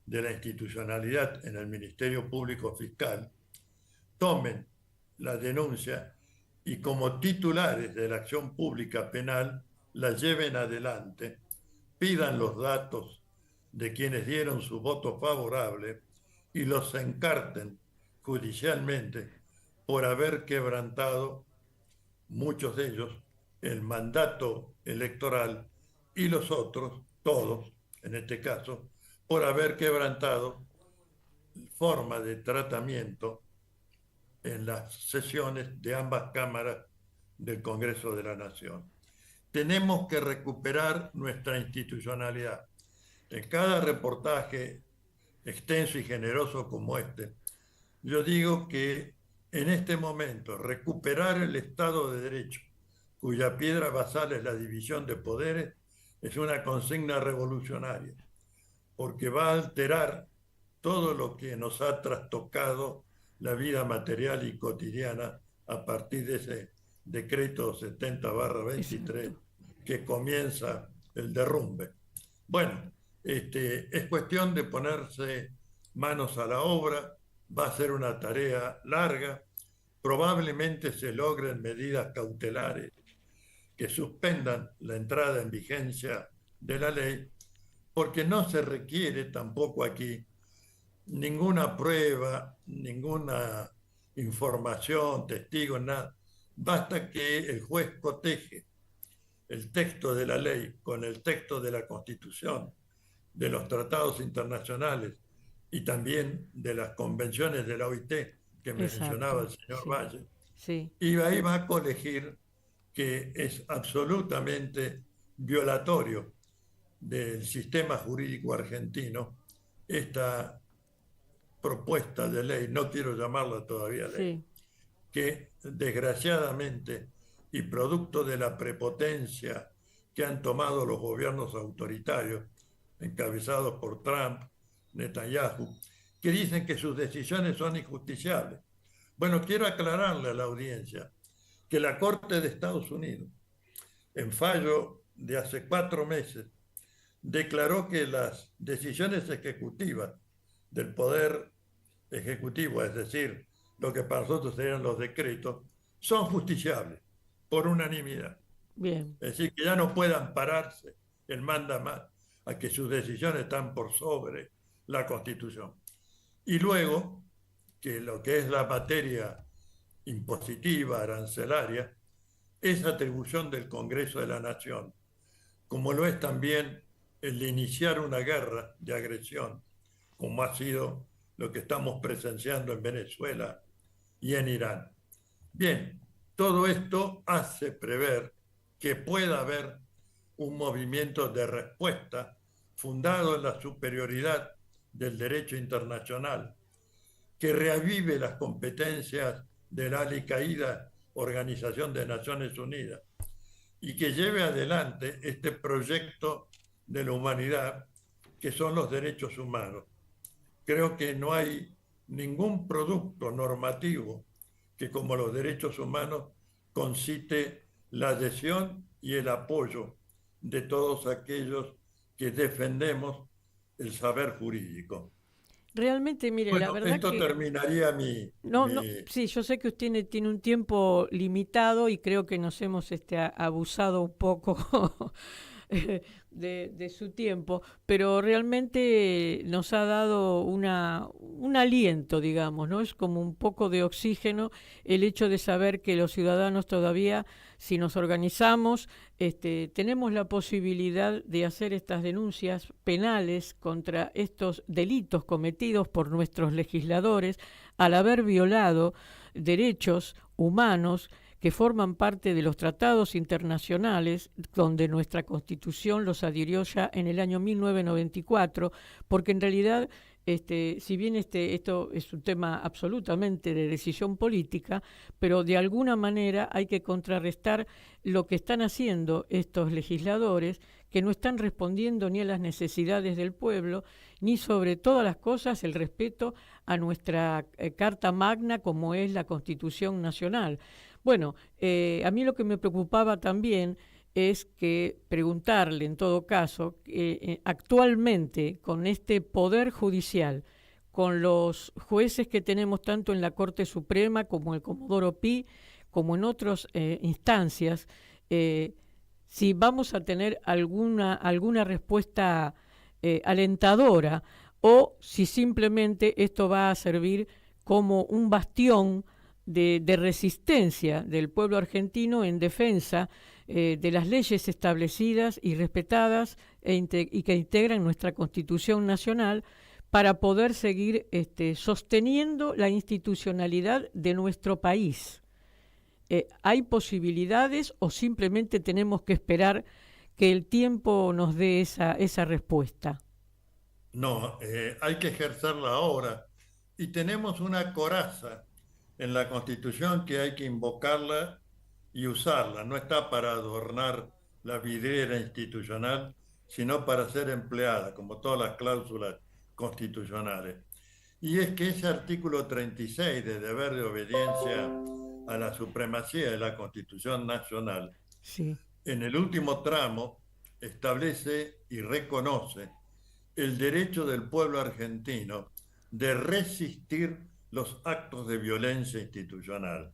de la institucionalidad en el Ministerio Público Fiscal tomen la denuncia y como titulares de la acción pública penal la lleven adelante, pidan los datos de quienes dieron su voto favorable y los encarten judicialmente por haber quebrantado, muchos de ellos, el mandato electoral y los otros, todos en este caso, por haber quebrantado forma de tratamiento en las sesiones de ambas cámaras del Congreso de la Nación. Tenemos que recuperar nuestra institucionalidad. En cada reportaje extenso y generoso como este, yo digo que en este momento recuperar el Estado de Derecho, cuya piedra basal es la división de poderes, es una consigna revolucionaria, porque va a alterar todo lo que nos ha trastocado la vida material y cotidiana a partir de ese decreto 70/23 que comienza el derrumbe. Bueno, es cuestión de ponerse manos a la obra, va a ser una tarea larga, probablemente se logren medidas cautelares que suspendan la entrada en vigencia de la ley, porque no se requiere tampoco aquí ninguna prueba, ninguna información, testigo, nada. Basta que el juez coteje el texto de la ley con el texto de la Constitución, de los tratados internacionales y también de las convenciones de la OIT que mencionaba el señor Valle. Sí. Y ahí va a colegir que es absolutamente violatorio del sistema jurídico argentino esta propuesta de ley, no quiero llamarla todavía ley, que desgraciadamente y producto de la prepotencia que han tomado los gobiernos autoritarios encabezados por Trump, Netanyahu, que dicen que sus decisiones son injusticiables. Bueno, quiero aclararle a la audiencia que la Corte de Estados Unidos, en fallo de hace 4 meses, declaró que las decisiones ejecutivas del Poder Ejecutivo, es decir, lo que para nosotros serían los decretos, son justiciables por unanimidad. Bien. Es decir, que ya no puedan pararse, él manda más, a que sus decisiones están por sobre la Constitución. Y luego, que lo que es la materia impositiva, arancelaria, es atribución del Congreso de la Nación, como lo es también el de iniciar una guerra de agresión, como ha sido lo que estamos presenciando en Venezuela y en Irán. Bien, todo esto hace prever que pueda haber un movimiento de respuesta fundado en la superioridad del derecho internacional, que reavive las competencias de la Al-Qaeda, Organización de Naciones Unidas, y que lleve adelante este proyecto de la humanidad que son los derechos humanos. Creo que no hay ningún producto normativo que, como los derechos humanos, concite la adhesión y el apoyo de todos aquellos que defendemos el saber jurídico. Realmente, mire, la Bueno, verdad esto que... terminaría mi... No, no, sí, yo sé que usted tiene un tiempo limitado y creo que nos hemos abusado un poco de su tiempo, pero realmente nos ha dado un aliento, digamos, ¿no? Es como un poco de oxígeno el hecho de saber que los ciudadanos todavía, si nos organizamos, tenemos la posibilidad de hacer estas denuncias penales contra estos delitos cometidos por nuestros legisladores al haber violado derechos humanos que forman parte de los tratados internacionales, donde nuestra Constitución los adhirió ya en el año 1994, porque en realidad, si bien esto es un tema absolutamente de decisión política, pero de alguna manera hay que contrarrestar lo que están haciendo estos legisladores, que no están respondiendo ni a las necesidades del pueblo, ni sobre todas las cosas el respeto a nuestra Carta Magna, como es la Constitución Nacional. Bueno, a mí lo que me preocupaba también es que preguntarle, en todo caso, actualmente con este poder judicial, con los jueces que tenemos tanto en la Corte Suprema como el Comodoro Pi, como en otras instancias, si vamos a tener alguna respuesta alentadora o si simplemente esto va a servir como un bastión de resistencia del pueblo argentino en defensa de las leyes establecidas y respetadas y que integran nuestra Constitución Nacional para poder seguir sosteniendo la institucionalidad de nuestro país. ¿Hay posibilidades o simplemente tenemos que esperar que el tiempo nos dé esa respuesta? No, hay que ejercerla ahora. Y tenemos una coraza en la Constitución que hay que invocarla y usarla. No está para adornar la vidriera institucional, sino para ser empleada, como todas las cláusulas constitucionales. Y es que ese artículo 36 de deber de obediencia a la supremacía de la Constitución Nacional, sí, en el último tramo establece y reconoce el derecho del pueblo argentino de resistir los actos de violencia institucional.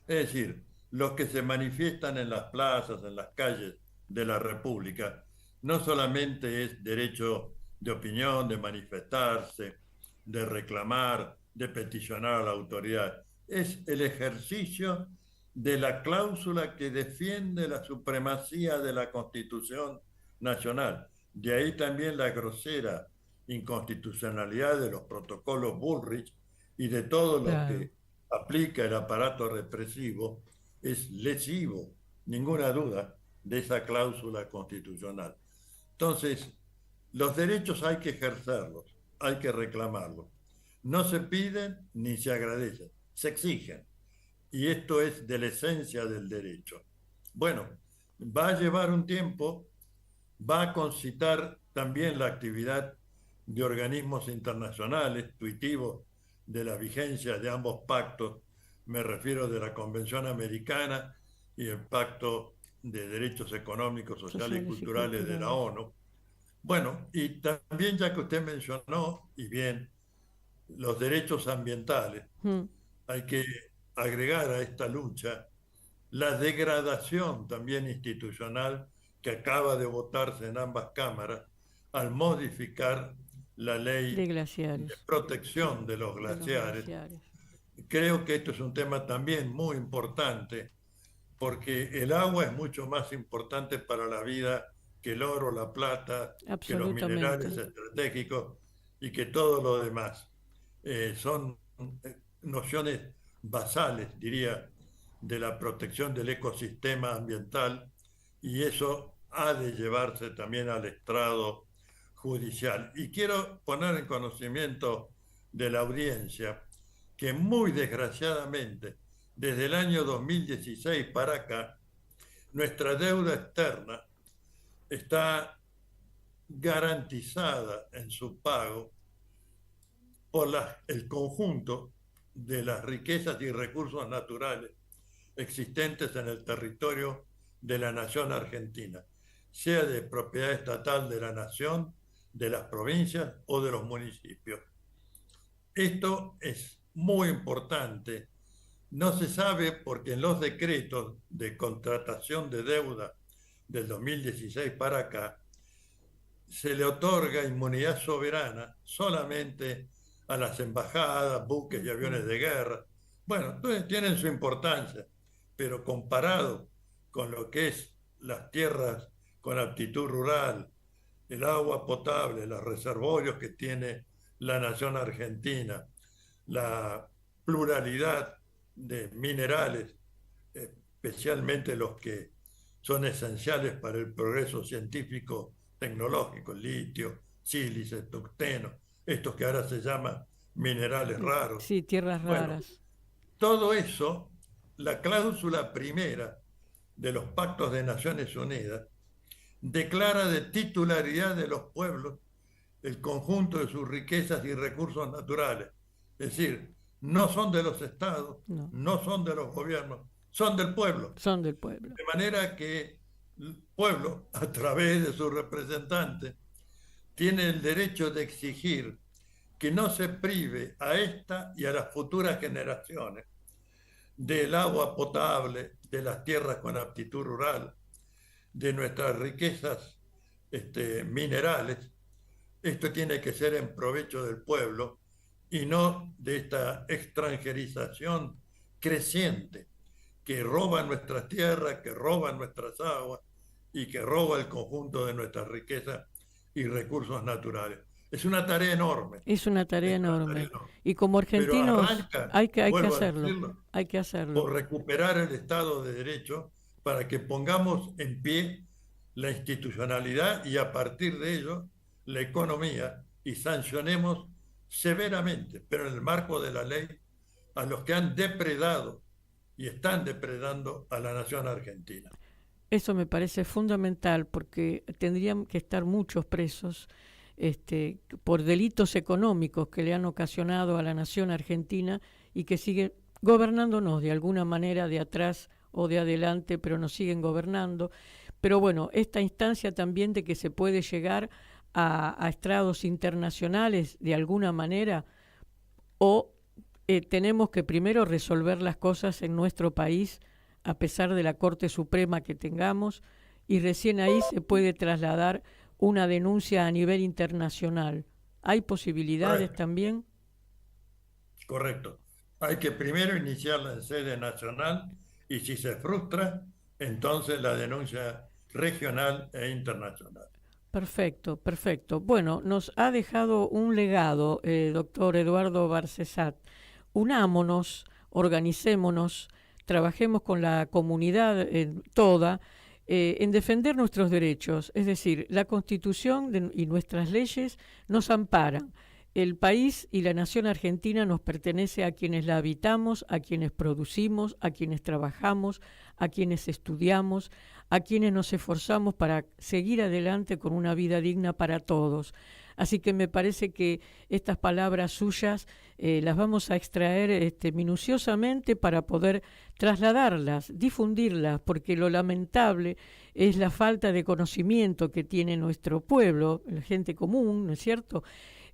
Es decir, los que se manifiestan en las plazas, en las calles de la República, no solamente es derecho de opinión, de manifestarse, de reclamar, de peticionar a la autoridad, es el ejercicio de la cláusula que defiende la supremacía de la Constitución Nacional. De ahí también la grosera inconstitucionalidad de los protocolos Bullrich y de todo lo que aplica el aparato represivo, es lesivo, ninguna duda, de esa cláusula constitucional. Entonces, los derechos hay que ejercerlos, hay que reclamarlos. No se piden ni se agradecen, se exigen. Y esto es de la esencia del derecho. Bueno, va a llevar un tiempo, va a concitar también la actividad de organismos internacionales, tuitivos de la vigencia de ambos pactos, me refiero de la Convención Americana y el Pacto de Derechos Económicos, Sociales y Culturales de la ONU. Bueno, y también ya que usted mencionó, y bien, los derechos ambientales, hay que agregar a esta lucha la degradación también institucional que acaba de votarse en ambas cámaras al modificar la ley De glaciares. de protección de los De los glaciares. glaciares. Creo que esto es un tema también muy importante porque el agua es mucho más importante para la vida que el oro, la plata, que los minerales Absolutamente. estratégicos y que todo lo demás. Son nociones basales, diría, de la protección del ecosistema ambiental y eso ha de llevarse también al estrado judicial. Y quiero poner en conocimiento de la audiencia que muy desgraciadamente, desde el año 2016 para acá, nuestra deuda externa está garantizada en su pago por el conjunto de las riquezas y recursos naturales existentes en el territorio de la nación argentina, sea de propiedad estatal de la nación, de las provincias o de los municipios. Esto es muy importante. No se sabe porque en los decretos de contratación de deuda del 2016 para acá se le otorga inmunidad soberana solamente a las embajadas, buques y aviones de guerra. Bueno, entonces tienen su importancia, pero comparado con lo que es las tierras con aptitud rural, el agua potable, los reservorios que tiene la nación argentina, la pluralidad de minerales, especialmente los que son esenciales para el progreso científico tecnológico, litio, sílice, tuxteno, estos que ahora se llaman minerales raros. Sí, tierras raras. Bueno, todo eso, la cláusula primera de los pactos de Naciones Unidas declara de titularidad de los pueblos el conjunto de sus riquezas y recursos naturales. Es decir, no son de los estados, no son de los gobiernos, son del pueblo. Son del pueblo. De manera que el pueblo, a través de sus representantes, tiene el derecho de exigir que no se prive a esta y a las futuras generaciones del agua potable, de las tierras con aptitud rural, de nuestras riquezas minerales. Esto tiene que ser en provecho del pueblo y no de esta extranjerización creciente que roba nuestras tierras, que roba nuestras aguas y que roba el conjunto de nuestras riquezas y recursos naturales. Es una tarea enorme. Es una tarea enorme. Y como argentinos hay que hacerlo. Hay que hacerlo. Por recuperar el Estado de Derecho para que pongamos en pie la institucionalidad y a partir de ello la economía y sancionemos severamente, pero en el marco de la ley, a los que han depredado y están depredando a la nación argentina. Eso me parece fundamental porque tendrían que estar muchos presos por delitos económicos que le han ocasionado a la nación argentina y que siguen gobernándonos de alguna manera de atrás o de adelante, pero nos siguen gobernando. Pero bueno, esta instancia también de que se puede llegar a estrados internacionales de alguna manera o tenemos que primero resolver las cosas en nuestro país a pesar de la Corte Suprema que tengamos y recién ahí se puede trasladar una denuncia a nivel internacional. ¿Hay posibilidades también? Correcto. Hay que primero iniciarla en sede nacional y si se frustra, entonces la denuncia regional e internacional. Perfecto, perfecto. Bueno, nos ha dejado un legado, doctor Eduardo Barcesat. Unámonos, organicémonos, trabajemos con la comunidad toda en defender nuestros derechos. Es decir, la Constitución y nuestras leyes nos amparan. El país y la nación argentina nos pertenece a quienes la habitamos, a quienes producimos, a quienes trabajamos, a quienes estudiamos, a quienes nos esforzamos para seguir adelante con una vida digna para todos. Así que me parece que estas palabras suyas las vamos a extraer minuciosamente para poder trasladarlas, difundirlas, porque lo lamentable es la falta de conocimiento que tiene nuestro pueblo, la gente común, ¿no es cierto?,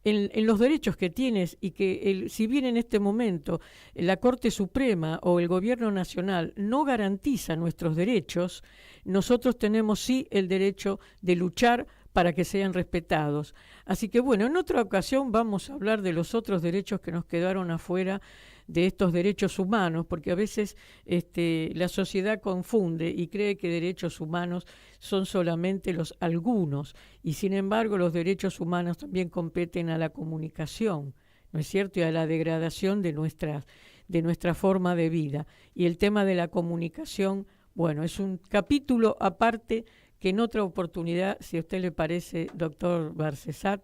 en los derechos que tienes y que si bien en este momento la Corte Suprema o el Gobierno Nacional no garantiza nuestros derechos, nosotros tenemos sí el derecho de luchar para que sean respetados. Así que bueno, en otra ocasión vamos a hablar de los otros derechos que nos quedaron afuera de estos derechos humanos, porque a veces la sociedad confunde y cree que derechos humanos son solamente los algunos, y sin embargo los derechos humanos también competen a la comunicación, ¿no es cierto?, y a la degradación de nuestra forma de vida. Y el tema de la comunicación, bueno, es un capítulo aparte que en otra oportunidad, si a usted le parece, doctor Barcesat,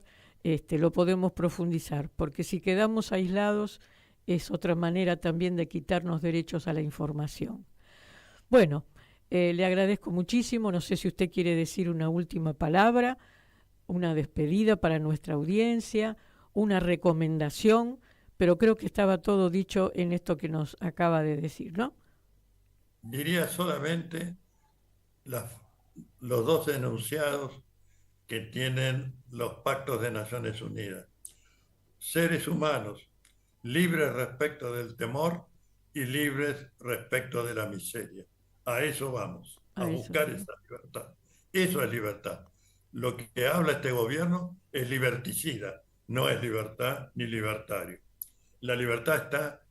lo podemos profundizar, porque si quedamos aislados es otra manera también de quitarnos derechos a la información. Bueno, le agradezco muchísimo, no sé si usted quiere decir una última palabra, una despedida para nuestra audiencia, una recomendación, pero creo que estaba todo dicho en esto que nos acaba de decir, ¿no? Diría solamente los dos enunciados que tienen los pactos de Naciones Unidas. Seres humanos libres respecto del temor y libres respecto de la miseria. A eso vamos, a buscar esa libertad. Eso es libertad. Lo que habla este gobierno es liberticida, no es libertad ni libertario. La libertad está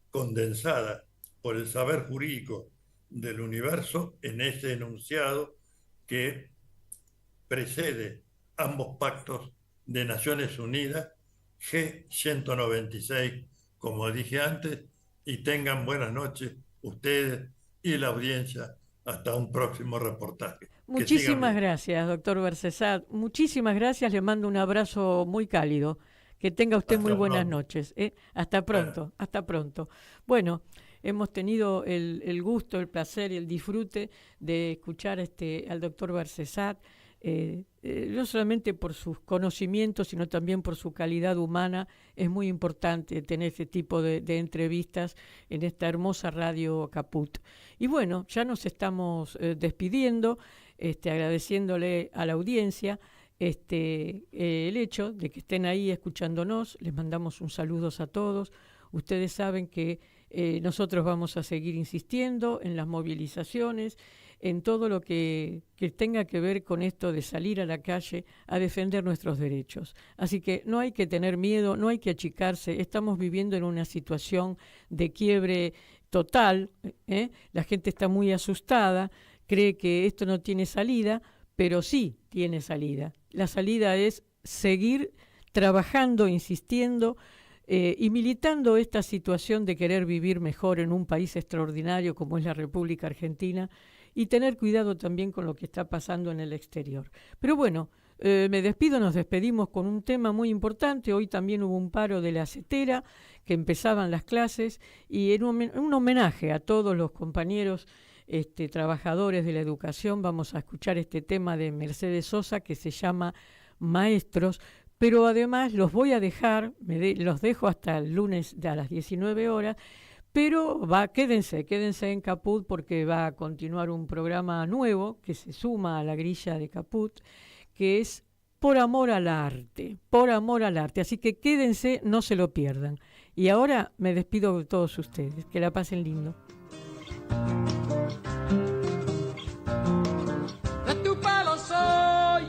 condensada por el saber jurídico del universo en ese enunciado que precede ambos pactos de Naciones Unidas, G196, como dije antes, y tengan buenas noches ustedes y la audiencia. Hasta un próximo reportaje. Muchísimas gracias, doctor Barcesat. Muchísimas gracias, le mando un abrazo muy cálido. Que tenga usted muy buenas noches. Hasta pronto, hasta pronto. Bueno, hemos tenido el gusto, el placer y el disfrute de escuchar al doctor Barcesat, no solamente por sus conocimientos, sino también por su calidad humana. Es muy importante tener este tipo de entrevistas en esta hermosa radio Caput. Y bueno, ya nos estamos despidiendo, agradeciéndole a la audiencia el hecho de que estén ahí escuchándonos. Les mandamos un saludo a todos. Ustedes saben que nosotros vamos a seguir insistiendo en las movilizaciones, en todo lo que tenga que ver con esto de salir a la calle a defender nuestros derechos. Así que no hay que tener miedo, no hay que achicarse. Estamos viviendo en una situación de quiebre total. La gente está muy asustada, cree que esto no tiene salida, pero sí tiene salida. La salida es seguir trabajando, insistiendo y militando esta situación de querer vivir mejor en un país extraordinario como es la República Argentina, y tener cuidado también con lo que está pasando en el exterior. Pero bueno, me despido, nos despedimos con un tema muy importante. Hoy también hubo un paro de la CETERA, que empezaban las clases, y en un homenaje a todos los compañeros trabajadores de la educación vamos a escuchar este tema de Mercedes Sosa que se llama Maestros, pero además los voy a dejar, los dejo hasta el lunes a las 19 horas, pero quédense en Caput porque va a continuar un programa nuevo que se suma a la grilla de Caput, que es Por Amor al Arte, así que quédense, no se lo pierdan. Y ahora me despido de todos ustedes, que la pasen lindo. De tu pelo soy,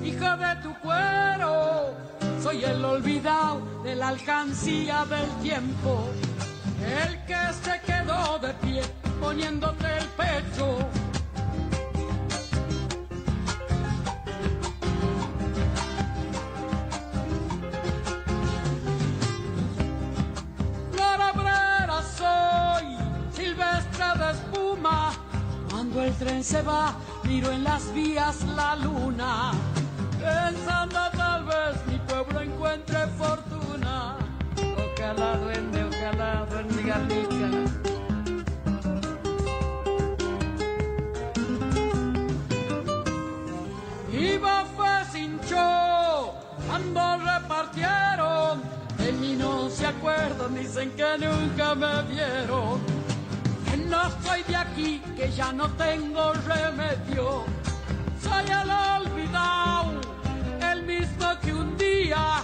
hija de tu cuero, soy el olvidado de la alcancía del tiempo, el que se quedó de pie poniéndote el pecho. Labrera soy, silvestre de espuma, cuando el tren se va miro en las vías la luna, pensando tal vez mi pueblo encuentre fortuna. Ojalá duende garnica. Iba fue sin show, cuando repartieron, de mí no se acuerdan, dicen que nunca me vieron. Que no soy de aquí, que ya no tengo remedio, soy el olvidado, el mismo que un día día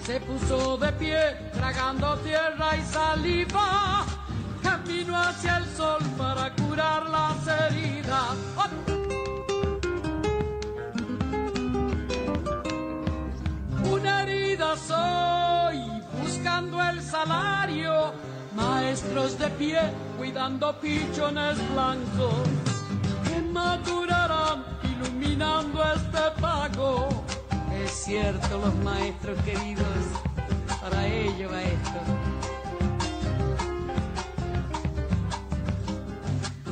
se puso de pie, tragando tierra y saliva, camino hacia el sol para curar las heridas. Una herida soy, buscando el salario, maestros de pie, cuidando pichones blancos, que madurarán iluminando este pago. Es cierto, los maestros queridos, para ello va esto.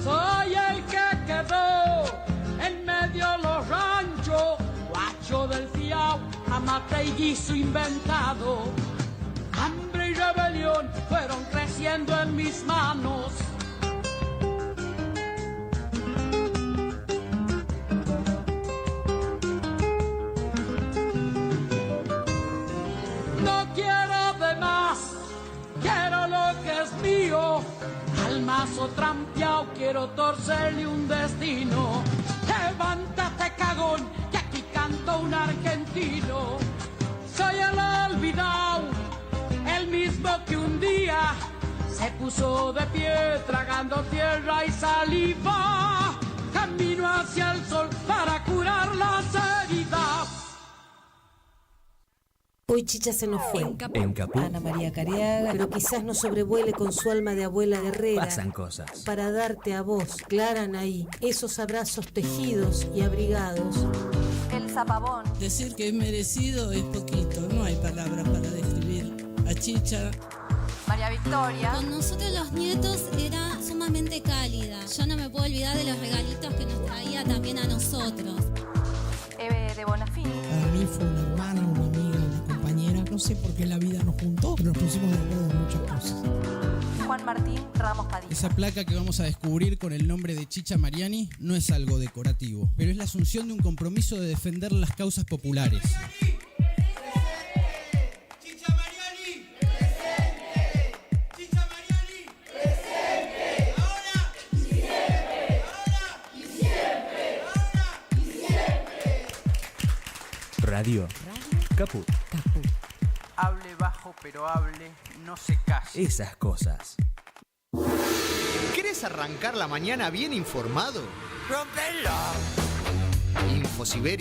Soy el que quedó en medio de los ranchos, guacho del fiao, amate y guiso inventado. Hambre y rebelión fueron creciendo en mis manos. No quiero de más, quiero lo que es mío. Al mazo trampeado quiero torcerle un destino. Levántate, cagón, que aquí canta un argentino. Soy el olvidado, el mismo que un día se puso de pie, tragando tierra y saliva, camino hacia el sol para curar las heridas. Hoy Chicha se nos fue. En Caput Ana María Cariaga, pero quizás no sobrevuele con su alma de abuela guerrera. pasan cosas. Para darte a vos, Clara Anaí, esos abrazos tejidos y abrigados. El zapabón. Decir que es merecido es poquito, no hay palabras para describir a Chicha. María Victoria. Con nosotros los nietos era sumamente cálida. Yo no me puedo olvidar de los regalitos que nos traía también a nosotros. Eve de Bonafini. Para mí fue una hermana, una amiga, una compañera. No sé por qué la vida nos juntó, pero nos pusimos de acuerdo en muchas cosas. Juan Martín Ramos Padilla. Esa placa que vamos a descubrir con el nombre de Chicha Mariani no es algo decorativo, pero es la asunción de un compromiso de defender las causas populares. Radio Caput. Hable bajo, pero hable, no se case. Esas cosas. ¿Querés arrancar la mañana bien informado? Rompelo. Infosiberia.